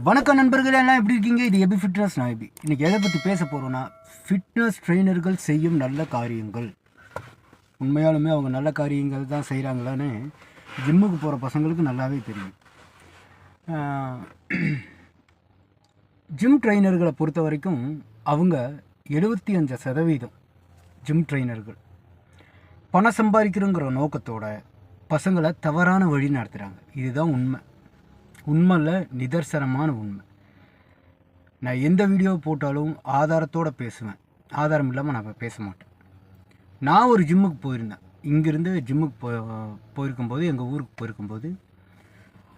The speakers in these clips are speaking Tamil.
வணக்கம் நண்பர்களே, எல்லாம் எப்படி இருக்கீங்க? இது எபி ஃபிட்னஸ். நான் எபி. இன்றைக்கி எதை பற்றி பேச போகிறோன்னா, ஃபிட்னஸ் ட்ரெயினர்கள் செய்யும் நல்ல காரியங்கள். உண்மையாலுமே அவங்க நல்ல காரியங்கள் தான் செய்கிறாங்களான்னு ஜிம்முக்கு போகிற பசங்களுக்கு நல்லாவே தெரியும். ஜிம் ட்ரெயினர்களை பொறுத்த வரைக்கும் அவங்க 75% ஜிம் ட்ரெயினர்கள் பணம் சம்பாதிக்கிறோங்கிற நோக்கத்தோட பசங்களை தவறான வழி நடத்துகிறாங்க. இதுதான் உண்மையில் நிதர்சனமான உண்மை. நான் எந்த வீடியோ போட்டாலும் ஆதாரத்தோடு பேசுவேன். ஆதாரம் இல்லாமல் நான் பேச மாட்டேன். நான் ஒரு ஜிம்முக்கு போயிருந்தேன். இங்கேருந்து ஜிம்முக்கு போயிருக்கும்போது, எங்கள் ஊருக்கு போயிருக்கும்போது,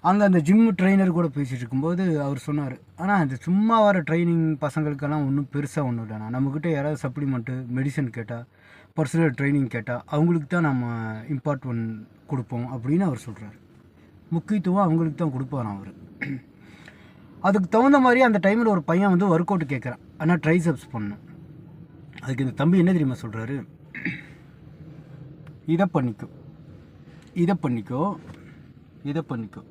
அங்கே அந்த ஜிம்மு ட்ரெயினர் கூட பேசிகிட்டு இருக்கும்போது அவர் சொன்னார், ஆனால் அந்த சும்மா வர ட்ரைனிங் பசங்களுக்கெல்லாம் ஒன்றும் பெருசாக ஒன்றும் இல்லைண்ணா. நம்மக்கிட்ட யாராவது சப்ளிமெண்ட்டு மெடிசன் கேட்டால், பர்சனல் ட்ரைனிங் கேட்டால் அவங்களுக்கு தான் நம்ம இம்பார்ட்டன்ட் கொடுப்போம் அப்படின்னு அவர் சொல்கிறார். முக்கியத்துவம் அவங்களுக்கு தான் கொடுப்பாராம் அவர். அதுக்கு தகுந்த மாதிரி அந்த டைமில் ஒரு பையன் வந்து ஒர்க் அவுட் கேட்குறான், ஆனால் ட்ரைசப்ஸ் பண்ணணும். அதுக்கு இந்த தம்பி என்ன தெரியுமா சொல்கிறாரு, இதை பண்ணிக்கோ, இதை பண்ணிக்கோ, இதை பண்ணிக்கோ,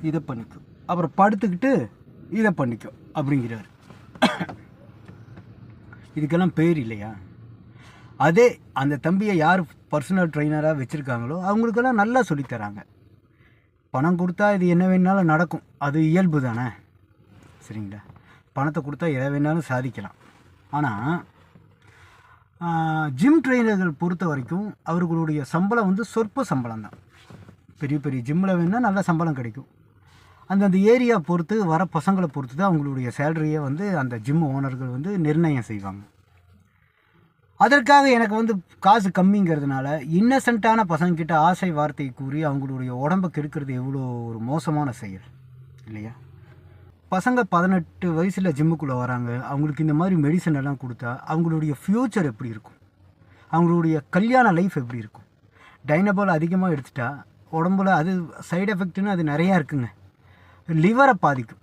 இதை பண்ணிக்கோ, அப்புறம் படுத்துக்கிட்டு இதை பண்ணிக்கோ அப்படிங்கிறாரு. இதுக்கெல்லாம் பேர் இல்லையா? அதே அந்த தம்பியை யார் பர்சனல் ட்ரைனராக வச்சுருக்காங்களோ அவங்களுக்கெல்லாம் நல்லா சொல்லித்தராங்க. பணம் கொடுத்தா இது என்ன வேணாலும் நடக்கும், அது இயல்பு தானே, சரிங்களா? பணத்தை கொடுத்தா எதை வேணாலும் சாதிக்கலாம். ஆனால் ஜிம் ட்ரெயினர்கள் பொறுத்த வரைக்கும் அவர்களுடைய சம்பளம் வந்து சொற்ப சம்பளம் தான். பெரிய பெரிய ஜிம்மில் வேணால் நல்ல சம்பளம் கிடைக்கும். அந்தந்த ஏரியா பொறுத்து வர பசங்களை பொறுத்து தான் அவங்களுடைய சேலரியை வந்து அந்த ஜிம் ஓனர்கள் வந்து நிர்ணயம் செய்வாங்க. அதற்காக எனக்கு வந்து காசு கம்மிங்கிறதுனால இன்னசென்ட்டான பசங்கக்கிட்ட ஆசை வார்த்தையை கூறி அவங்களுடைய உடம்பை கெடுக்கிறது எவ்வளோ ஒரு மோசமான செயல் இல்லையா? பசங்க 18 வயசில் ஜிம்முக்குள்ளே வராங்க. அவங்களுக்கு இந்த மாதிரி மெடிசன் எல்லாம் கொடுத்தா அவங்களுடைய ஃப்யூச்சர் எப்படி இருக்கும்? அவங்களுடைய கல்யாண லைஃப் எப்படி இருக்கும்? டைனபால் அதிகமாக எடுத்துட்டா உடம்புல அது சைடு எஃபெக்ட்னு அது நிறையா இருக்குங்க. லிவரை பாதிக்கும்.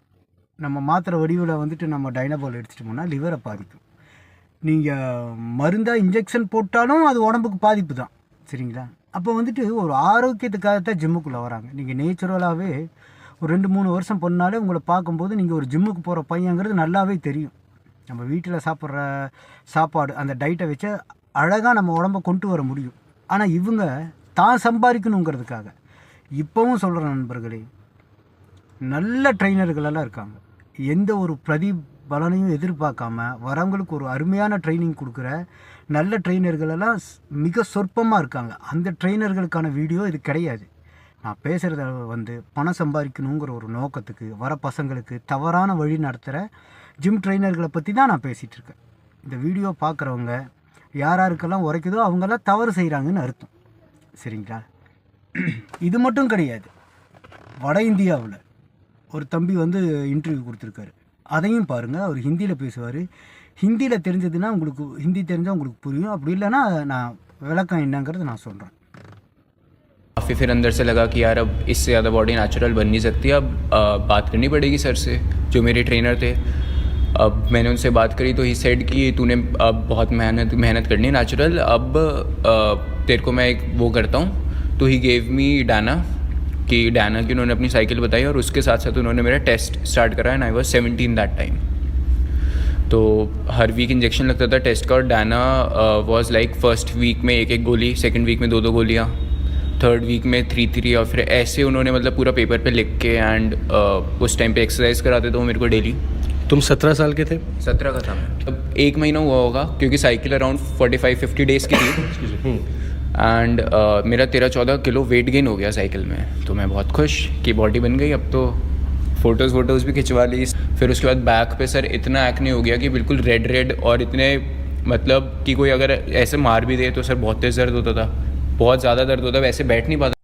நம்ம மாத்திரை வடிவில் வந்துட்டு நம்ம டைனபால் எடுத்துட்டோம்னா லிவரை பாதிக்கும். நீங்கள் மருந்தாக இன்ஜெக்ஷன் போட்டாலும் அது உடம்புக்கு பாதிப்பு தான், சரிங்களா? அப்போ வந்துட்டு ஒரு ஆரோக்கியத்துக்காகத்தான் ஜிம்முக்குள்ளே வராங்க. நீங்கள் நேச்சுரலாகவே ஒரு 2-3 வருஷம் பண்ணாலே உங்களை பார்க்கும்போது நீங்கள் ஒரு ஜிம்முக்கு போகிற பையங்கிறது நல்லாவே தெரியும். நம்ம வீட்டில் சாப்பிட்ற சாப்பாடு அந்த டைட்டை வச்சு அழகாக நம்ம உடம்பை கொண்டு வர முடியும். ஆனால் இவங்க தான் சம்பாதிக்கணுங்கிறதுக்காக இப்போவும் சொல்கிற நண்பர்களே, நல்ல ட்ரெயினர்களெல்லாம் இருக்காங்க. எந்த ஒரு பலனையும் எதிர்பார்க்காம வரவங்களுக்கு ஒரு அருமையான ட்ரைனிங் கொடுக்குற நல்ல ட்ரெயினர்களெல்லாம் மிக சொற்பமாக இருக்காங்க. அந்த ட்ரெயினர்களுக்கான வீடியோ இது கிடையாது. நான் பேசுகிறத வந்து பணம் சம்பாதிக்கணுங்கிற ஒரு நோக்கத்துக்கு வர பசங்களுக்கு தவறான வழி நடத்துகிற ஜிம் ட்ரெயினர்களை பற்றி தான் நான் பேசிகிட்டு இருக்கேன். இந்த வீடியோ பார்க்குறவங்க யாராருக்கெல்லாம் உரைக்குதோ அவங்கெல்லாம் தவறு செய்கிறாங்கன்னு அர்த்தம், சரிங்களா? இது மட்டும் கிடையாது. வட இந்தியாவில் ஒரு தம்பி வந்து இன்டர்வியூ கொடுத்துருக்காரு. அதையும் பாருங்கள். அவர் ஹிந்தியில் பேசுவார். ஹிந்தியில் தெரிஞ்சதுன்னா உங்களுக்கு ஹிந்தி தெரிஞ்சால் உங்களுக்கு புரியும். அப்படி இல்லைன்னா நான் விளக்கம் என்னங்கிறது நான் சொல்கிறேன். काफ़ी फिर अंदर से लगा कि यार अब इससे ज़्यादा बॉडी नेचुरल बन नहीं सकती, अब बात करनी पड़ेगी सर से जो मेरे ट्रेनर थे. अब मैंने उनसे बात करी तो ही सेड कि तूने अब बहुत मेहनत करनी है नेचुरल, अब तेरे को मैं एक वो करता हूँ. तो ही गेव मी डाना कि डाना की उन्होंने अपनी साइकिल बताई और उसके साथ साथ उन्होंने मेरा टेस्ट स्टार्ट करा and I was 17 that time. तो हर वीक इंजेक्शन लगता था टेस्ट का और डाना वॉज लाइक फर्स्ट वीक में 1 गोली, सेकंड वीक में 2 गोलियाँ, थर्ड वीक में 3 और फिर ऐसे उन्होंने मतलब पूरा पेपर पे लिख के एंड उस टाइम पे एक्सरसाइज कराते थे वो मेरे को डेली. तुम 17 साल के थे? 17 का था मैं. अब 1 महीना हुआ होगा क्योंकि साइकिल अराउंड 45-50 डेज़ की थी एंड मेरा 13-14 किलो वेट गेन हो गया साइकिल में. तो मैं बहुत खुश कि बॉडी बन गई. अब तो फ़ोटोज़ भी खिंचवा ली. फिर उसके बाद बैक पे सर इतना एक्ने हो गया कि बिल्कुल रेड और इतने मतलब कि कोई अगर ऐसे मार भी दे तो सर बहुत तेज़ दर्द होता था, बहुत ज़्यादा दर्द होता, वैसे बैठ नहीं पाता.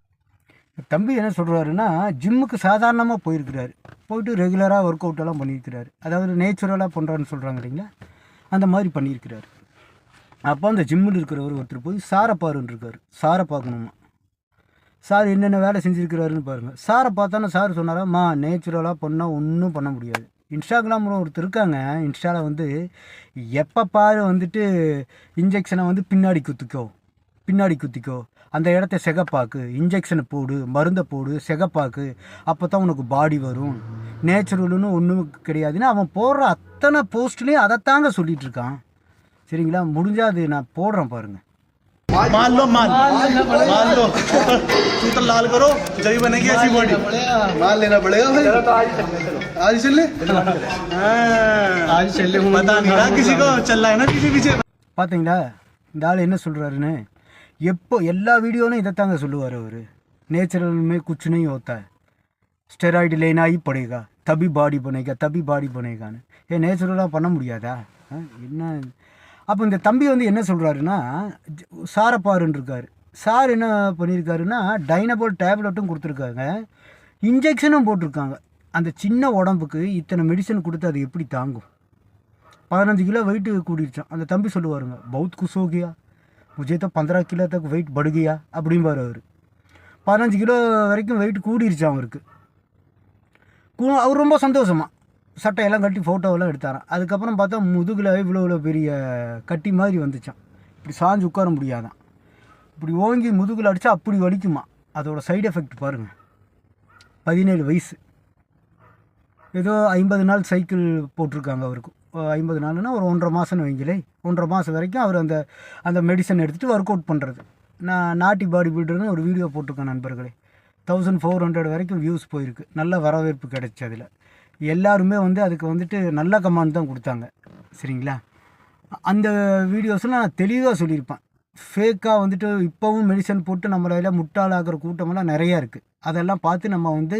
தம்பி என்ன சொல்கிறாருன்னா, ஜிம்முக்கு சாதாரணமாக போயிருக்கிறாரு, போயிட்டு ரெகுலராக ஒர்க் அவுட்டெல்லாம் பண்ணியிருக்கிறாரு. அதாவது நேச்சுரலாக பண்ணுறான்னு சொல்கிறாங்க இல்லைங்களா, அந்த மாதிரி பண்ணியிருக்கிறாரு. அப்போ அந்த ஜிம்மில் இருக்கிறவர் ஒருத்தர் போய் சாரை பாருன்னு இருக்கார். சாரை பார்க்கணுமா? சார் என்னென்ன வேலை செஞ்சுருக்கிறாருன்னு பாருங்கள். சாரை பார்த்தானே சார் சொன்னாராம்மா, நேச்சுரலாக பண்ணால் ஒன்றும் பண்ண முடியாது. இன்ஸ்டாகிராமில் ஒருத்தர் இருக்காங்க, இன்ஸ்டாவில் வந்து எப்போ பாரு வந்துட்டு இன்ஜெக்ஷனை வந்து பின்னாடி குத்துக்கோ, பின்னாடி குத்திக்கோ, அந்த இடத்த சிகப்பாக்கு, இன்ஜெக்ஷனை போடு, மருந்தை போடு, சிகப்பாக்கு, அப்போ தான் உனக்கு பாடி வரும், நேச்சுரல்னு ஒன்றும் கிடையாதுன்னு அவன் போடுற அத்தனை போஸ்ட்லேயும் அதைத்தாங்க சொல்லிகிட்டு இருக்கான். சரிங்களா? முடிஞ்சால் அது நான் போடுறேன் பாருங்கள். मान लो मान लो तू तो लाल करो जब बनेगी ऐसी बॉडी मान लेना पड़ेगा भाई आज चल ले आज चल ले पता नहीं ना किसी को चल रहा है ना किसी पीछे. பார்த்தீங்களா இந்த ஆள் என்ன சொல்கிறாருன்னு? எப்போ எல்லா வீடியோலையும் இதைத்தாங்க சொல்லுவார் அவர். नेचुरल में कुछ नहीं होता है, स्टेरॉइड लेना ही पड़ेगा तभी பாடி बनेगा तभी பாடி बनेगाன்னு. நேச்சுரலாக பண்ண முடியாதா? என்ன? அப்போ இந்த தம்பி வந்து என்ன சொல்கிறாருன்னா, சாரப்பாருன்னு இருக்கார். சார் என்ன பண்ணியிருக்காருன்னா, டைனபோல் டேப்லெட்டும் கொடுத்துருக்காங்க, இன்ஜெக்ஷனும் போட்டிருக்காங்க. அந்த சின்ன உடம்புக்கு இத்தனை மெடிசன் கொடுத்து அது எப்படி தாங்கும்? 15 கிலோ வெயிட்டு கூடிருச்சான். அந்த தம்பி சொல்லுவாருங்க, பௌத் குஷ் ஹோ கியா முझे तो 15 கிலோ தக் வெயிட் படு கியா அப்படிம்பார் அவர். 15 கிலோ வரைக்கும் வெயிட் கூடிருச்சான் அவருக்கு. அவர் ரொம்ப சந்தோஷமாக சட்டையெல்லாம் கட்டி ஃபோட்டோவெல்லாம் எடுத்தாரான். அதுக்கப்புறம் பார்த்தா முதுகில் இவ்வளோ பெரிய கட்டி மாதிரி வந்துச்சான். இப்படி சாஞ்சு உட்கார முடியாதான், இப்படி ஓங்கி முதுகில் அடித்தா அப்படி வலிக்குமா. அதோட சைடு எஃபெக்ட் பாருங்கள். 17 வயசு, ஏதோ 50 நாள் சைக்கிள் போட்டிருக்காங்க அவருக்கு. 50 நாள்னா ஒரு 1.5 மாதம்னு வைங்களே, 1.5 மாதம் வரைக்கும் அவர் அந்த மெடிசன் எடுத்துகிட்டு ஒர்க் அவுட் பண்ணுறது. நான் நாட்டி பாடி பில்டர்னு ஒரு வீடியோ போட்டிருக்கேன் நண்பர்களே. 1400 வரைக்கும் வியூஸ் போயிருக்கு. நல்ல வரவேற்பு கிடைச்சி அதில் எல்லாருமே வந்து அதுக்கு வந்துட்டு நல்ல கமெண்ட் தான் கொடுத்தாங்க. சரிங்களா? அந்த வீடியோஸில் நான் தெளிவாக சொல்லியிருப்பேன். ஃபேக்காக வந்துட்டு இப்போவும் மெடிசன் போட்டு நம்மளால முட்டாளாகிற கூட்டமெல்லாம் நிறையா இருக்குது. அதெல்லாம் பார்த்து நம்ம வந்து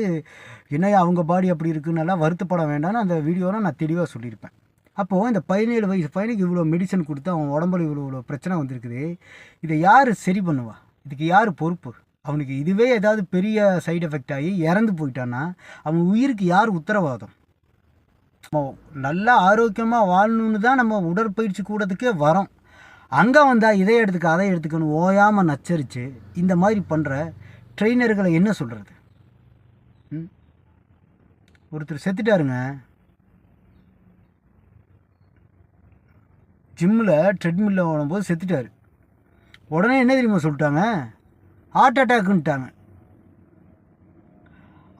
என்னையா அவங்க பாடி அப்படி இருக்குன்னெல்லாம் வருத்தப்பட வேண்டாம்னு அந்த வீடியோவில் நான் தெளிவாக சொல்லியிருப்பேன். அப்போது இந்த 17 வயசு பையனுக்கு இவ்வளோ மெடிசன் கொடுத்து அவன் உடம்புல இவ்வளோ பிரச்சனை வந்திருக்குது. இதை யார் சரி பண்ணுவா? இதுக்கு யார் பொறுப்பு? அவனுக்கு இதுவே ஏதாவது பெரிய சைடு எஃபெக்ட் ஆகி இறந்து போயிட்டான்னா அவன் உயிருக்கு யார் உத்தரவாதம்? நல்லா ஆரோக்கியமாக வாழணுன்னு தான் நம்ம உடற்பயிற்சி கூடத்துக்கே வரோம். அங்கே வந்தால் இதை எடுத்துக்க அதை எடுத்துக்கணும் ஓயாமல் நச்சரித்து இந்த மாதிரி பண்ணுற ட்ரெயினர்களை என்ன சொல்கிறது? ஒருத்தர் செத்துட்டாருங்க, ஜிம்மில் ட்ரெட்மில்லில் ஓடும்போது செத்துட்டார். உடனே என்ன தெரியுமா சொல்லிட்டாங்க? ஹார்ட் அட்டாக்குன்ட்டாங்க.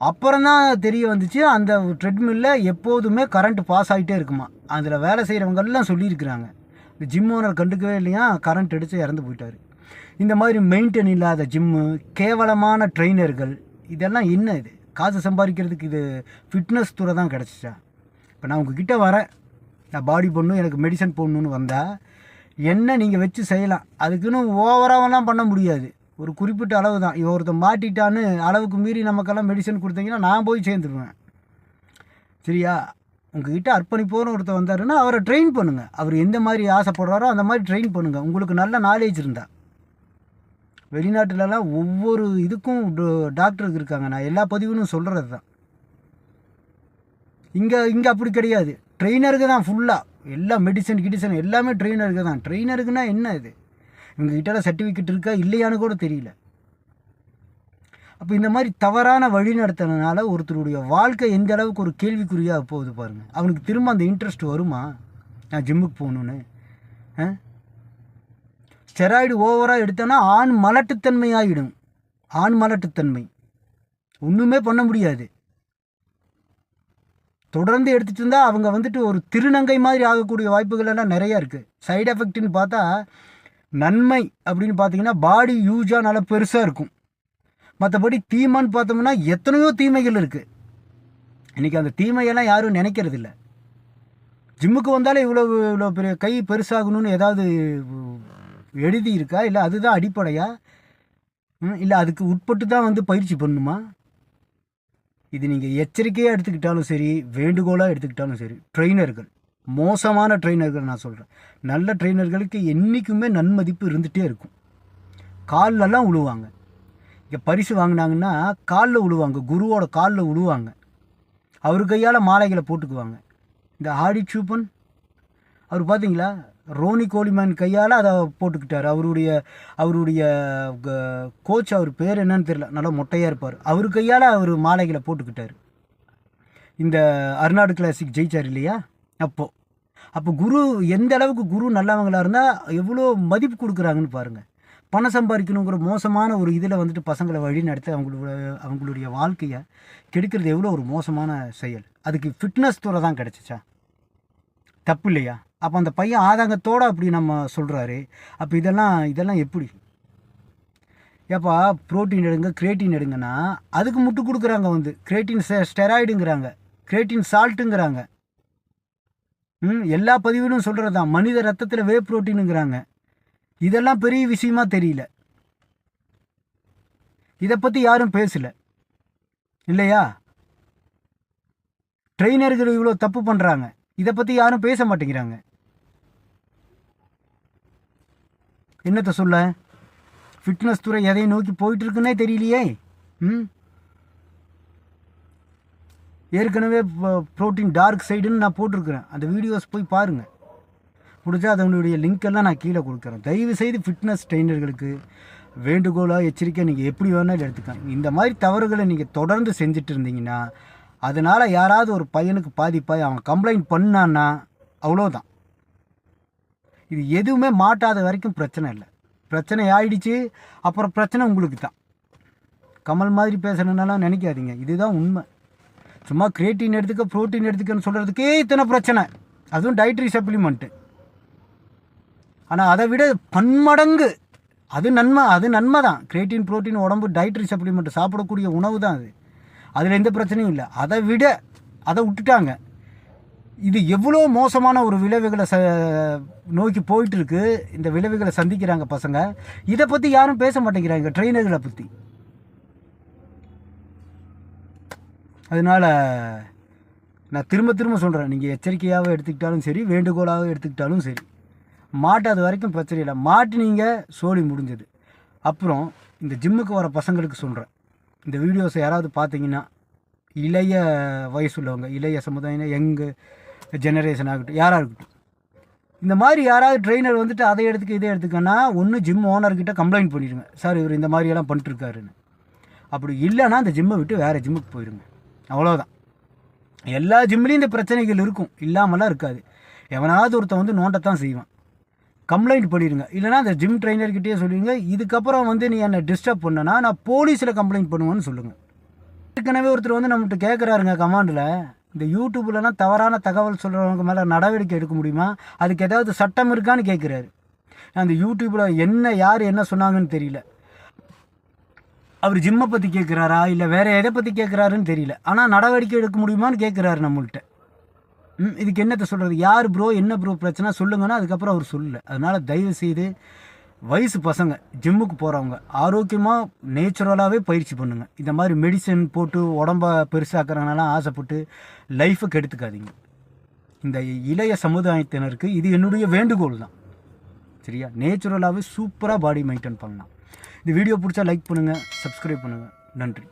அப்புறம்தான் தெரிய வந்துச்சு அந்த ட்ரெட்மில்லில் எப்போதுமே கரண்ட் பாஸ் ஆகிட்டே இருக்குமா. அதில் வேலை செய்கிறவங்கெல்லாம் சொல்லியிருக்கிறாங்க. இந்த ஜிம் ஓனர் கண்டுக்கவே இல்லையா, கரண்ட் அடித்து இறந்து போயிட்டார். இந்த மாதிரி மெயின்டைன் இல்லாத ஜிம்மு, கேவலமான ட்ரெயினர்கள், இதெல்லாம் என்ன? இது காசு சம்பாதிக்கிறதுக்கு இது ஃபிட்னஸ் துறை தான் கிடச்சிச்சா? இப்போ நான் உங்ககிட்ட வரேன், நான் பாடி போடணும், எனக்கு மெடிசன் போடணுன்னு வந்தால் என்ன நீங்கள் வச்சு செய்யலாம். அதுக்குன்னு ஓவராகலாம் பண்ண முடியாது. ஒரு குறிப்பிட்ட அளவு தான். இவன் ஒருத்தன் மாட்டிட்டான்னு அளவுக்கு மீறி நமக்கெல்லாம் மெடிசன் கொடுத்தீங்கன்னா நான் போய் சேர்ந்துருவேன். சரியா? உங்ககிட்ட அர்ப்பணிப்போன்னு ஒருத்தர் வந்தாருன்னா அவரை ட்ரெயின் பண்ணுங்கள். அவர் எந்த மாதிரி ஆசைப்படுறாரோ அந்த மாதிரி ட்ரெயின் பண்ணுங்கள். உங்களுக்கு நல்ல நாலேஜ் இருந்தால். வெளிநாட்டிலலாம் ஒவ்வொரு இதுக்கும் டாக்டருக்கு இருக்காங்க. நான் எல்லா பதிவுன்னு சொல்கிறது தான். இங்கே அப்படி கிடையாது. ட்ரெயினருக்கு தான் ஃபுல்லாக எல்லா மெடிசன் எல்லாமே ட்ரெயினருக்கு தான். ட்ரெயினருக்குன்னா என்ன இது? இவங்ககிட்ட சர்டிஃபிகேட் இருக்கா இல்லையான்னு கூட தெரியல. அப்போ இந்த மாதிரி தவறான வழி நடத்தினால ஒருத்தருடைய வாழ்க்கை எந்த அளவுக்கு ஒரு கேள்விக்குறியாக போகுது பாருங்கள். அவனுக்கு திரும்ப அந்த இன்ட்ரெஸ்ட் வருமா நான் ஜிம்முக்கு போகணுன்னு? ஸ்டெராய்டு ஓவராக எடுத்தோன்னா ஆண் மலட்டுத்தன்மை ஆகிடும். ஆண் மலட்டுத்தன்மை ஒன்றுமே பண்ண முடியாது. தொடர்ந்து எடுத்துகிட்டு இருந்தால் அவங்க வந்துட்டு ஒரு திருநங்கை மாதிரி ஆகக்கூடிய வாய்ப்புகள் எல்லாம் நிறையா இருக்குது. சைடு எஃபெக்ட்னு பார்த்தா நன்மை அப்படின்னு பார்த்தீங்கன்னா பாடி யூஸாக நல்லா பெருசாக இருக்கும். மற்றபடி தீமைன்னு பார்த்தோம்னா எத்தனையோ தீமைகள் இருக்குது. இன்றைக்கி அந்த தீமையெல்லாம் யாரும் நினைக்கிறது இல்லை. ஜிம்முக்கு வந்தாலே இவ்வளோ பெரிய கை பெருசாகணும்னு ஏதாவது எழுதி இருக்கா? இல்லை அதுதான் அடிப்படையா? இல்லை அதுக்கு உட்பட்டு தான் வந்து பயிற்சி பண்ணணுமா? இது நீங்கள் எச்சரிக்கையாக எடுத்துக்கிட்டாலும் சரி, வேண்டுகோளாக எடுத்துக்கிட்டாலும் சரி, ட்ரெயினர்கள் மோசமான ட்ரெயினர்கள் நான் சொல்கிறேன். நல்ல ட்ரெயினர்களுக்கு என்றைக்குமே நன்மதிப்பு இருந்துகிட்டே இருக்கும். கால்லெல்லாம் உழுவாங்க. இங்கே பரிசு வாங்கினாங்கன்னா காலில் உழுவாங்க, குருவோட காலில் உழுவாங்க. அவர் கையால் மாலைகளை போட்டுக்குவாங்க. இந்த ஆடி சூப்பன் அவர் பார்த்தீங்களா, ரோனி கோலிமேன் கையால் அதை போட்டுக்கிட்டார். அவருடைய கோச், அவர் பேர் என்னன்னு தெரியல, நல்லா மொட்டையாக இருப்பார். அவர் கையால் அவர் மாலைகளை போட்டுக்கிட்டார். இந்த அர்னாடு கிளாசிக் ஜெயிச்சார் இல்லையா? அப்போ குரு எந்த அளவுக்கு குரு நல்லவங்களாக இருந்தால் எவ்வளோ மதிப்பு கொடுக்குறாங்கன்னு பாருங்கள். பணம் சம்பாதிக்கணுங்கிற மோசமான ஒரு இதில் வந்துட்டு பசங்களை வழி நடத்தி அவங்களுடைய வாழ்க்கையை கெடுக்கிறது எவ்வளோ ஒரு மோசமான செயல். அதுக்கு ஃபிட்னஸ் துறை தான் கிடச்சிச்சா? தப்பு இல்லையா? அப்போ அந்த பையன் ஆதங்கத்தோடு அப்படி நம்ம சொல்கிறாரு. அப்போ இதெல்லாம் எப்படி? ஏப்பா ப்ரோட்டீன் எடுங்க, கிரேட்டின் எடுங்கன்னா அதுக்கு முட்டு கொடுக்குறாங்க. வந்து கிரேட்டின் ஸ்டெராய்டுங்கிறாங்க, கிரேட்டின் சால்ட்டுங்கிறாங்க. எல்லா பதிவிலும் சொல்கிறது தான் மனித ரத்தத்தில் வே ப்ரோட்டீனுங்கிறாங்க. இதெல்லாம் பெரிய விஷயமா தெரியல. இதை பற்றி யாரும் பேசலை இல்லையா? ட்ரெயினர்கள் இவ்வளோ தப்பு பண்ணுறாங்க, இதை பற்றி யாரும் பேச மாட்டேங்கிறாங்க. என்னத்தை சொல்ல? ஃபிட்னஸ் துறை எதை நோக்கி போயிட்டு இருக்குன்னே தெரியலையே. ஏற்கனவே ப்ரோட்டீன் டார்க் சைடுன்னு நான் போட்டிருக்கிறேன். அந்த வீடியோஸ் போய் பாருங்கள், முடிஞ்சா அதனுடைய லிங்க் எல்லாம் நான் கீழே கொடுக்குறேன். தயவு செய்து ஃபிட்னஸ் ட்ரெயினர்களுக்கு வேண்டுகோளாக எச்சரிக்கை, நீங்கள் எப்படி வேணாலும் எடுத்துக்காங்க. இந்த மாதிரி தவறுகளை நீங்கள் தொடர்ந்து செஞ்சுட்டு இருந்தீங்கன்னா அதனால் யாராவது ஒரு பையனுக்கு பாதிப்பாய் அவன் கம்ப்ளைண்ட் பண்ணான்னா அவ்வளோதான். இது எதுவுமே மாட்டாத வரைக்கும் பிரச்சனை இல்லை. பிரச்சனை ஆயிடுச்சு அப்புறம் பிரச்சனை உங்களுக்கு தான். கமல் மாதிரி பேசணுன்னாலாம் நினைக்காதீங்க, இதுதான் உண்மை. சும்மா கிரேட்டின் எடுத்துக்க, ப்ரோட்டீன் எடுத்துக்கன்னு சொல்கிறதுக்கே இத்தனை பிரச்சனை, அதுவும் டயட்ரி சப்ளிமெண்ட்டு. ஆனால் அதை விட பன்மடங்கு அது நன்மை தான். கிரேட்டின், ப்ரோட்டீன், உடம்பு டயட்ரி சப்ளிமெண்ட் சாப்பிடக்கூடிய உணவு தான் அது. அதில் எந்த பிரச்சனையும் இல்லை. அதை விட்டுட்டாங்க. இது எவ்வளோ மோசமான ஒரு விளைவுகளை நோக்கி போயிட்டுருக்கு. இந்த விளைவுகளை சந்திக்கிறாங்க பசங்க. இதை பற்றி யாரும் பேச மாட்டேங்கிறாங்க, ட்ரெயினர்களை பற்றி. அதனால் நான் திரும்ப சொல்கிறேன், நீங்கள் எச்சரிக்கையாக எடுத்துக்கிட்டாலும் சரி, வேண்டுகோளாக எடுத்துக்கிட்டாலும் சரி, மாட்டாத வரைக்கும் பிரச்சனை இல்லை. மாட்டினீங்க சோழி முடிஞ்சது. அப்புறம் இந்த ஜிம்முக்கு வர பசங்களுக்கு சொல்கிறேன், இந்த வீடியோஸை யாராவது பார்த்தீங்கன்னா, இளைய வயசுள்ளவங்க, இளைய சமுதாயம், யங்கு ஜெனரேஷன் ஆகட்டும், யாராக இருக்கட்டும், இந்த மாதிரி யாராவது ட்ரெயினர் வந்துட்டு அதை எடுத்துக்க இதை எடுத்துக்கன்னா ஒன்று ஜிம் ஓனர்கிட்ட கம்ப்ளைண்ட் பண்ணிடுங்க, சார் இவர் இந்த மாதிரியெல்லாம் பண்ணிட்டுருக்காருன்னு. அப்படி இல்லைன்னா அந்த ஜிம்மை விட்டு வேறு ஜிம்முக்கு போயிடுங்க. அவ்வளோதான். எல்லா ஜிம்லேயும் இந்த பிரச்சனைகள் இருக்கும், இல்லாமலாம் இருக்காது. எவனாவது ஒருத்தன் வந்து நோண்டத்தான் செய்வான். கம்ப்ளைண்ட் பண்ணிடுங்க. இல்லைனா அந்த ஜிம் ட்ரெயினர்கிட்டயே சொல்லுவீங்க, இதுக்கப்புறம் வந்து நீ என்னை டிஸ்டர்ப் பண்ணனா நான் போலீஸில் கம்ப்ளைண்ட் பண்ணுவேன்னு சொல்லுங்கள். ஏற்கனவே ஒருத்தர் வந்து நம்மகிட்ட கேட்குறாருங்க கமாண்டில், இந்த யூடியூப்லலாம் தவறான தகவல் சொல்கிறவங்க மேலே நடவடிக்கை எடுக்க முடியுமா, அதுக்கு ஏதாவது சட்டம் இருக்கான்னு கேட்குறாரு. அந்த யூடியூப்பில் யார் என்ன சொன்னாங்கன்னு தெரியல. அவர் ஜிம்மை பற்றி கேட்குறாரா இல்லை வேறு எதை பற்றி கேட்குறாருன்னு தெரியல. ஆனால் நடவடிக்கை எடுக்க முடியுமான்னு கேட்குறாரு நம்மள்கிட்ட. இதுக்கு என்னத்தை சொல்கிறது? யார் ப்ரோ, என்ன ப்ரோ பிரச்சனை சொல்லுங்கன்னா அதுக்கப்புறம் அவர் சொல்லலை. அதனால் தயவுசெய்து வயசு பசங்க ஜிம்முக்கு போகிறவங்க ஆரோக்கியமாக நேச்சுரலாகவே பயிற்சி பண்ணுங்கள். இந்த மாதிரி மெடிசன் போட்டு உடம்ப பெருசாக்குறதுனால ஆசைப்பட்டு லைஃபை கெடுத்துக்காதீங்க. இந்த இளைய சமுதாயத்தினருக்கு இது என்னுடைய வேண்டுகோள் தான். சரியா? நேச்சுரலாகவே சூப்பராக பாடி மெயின்டைன் பண்ணலாம். இந்த வீடியோ பிடிச்சா லைக் பண்ணுங்கள், சப்ஸ்கிரைப் பண்ணுங்கள். நன்றி.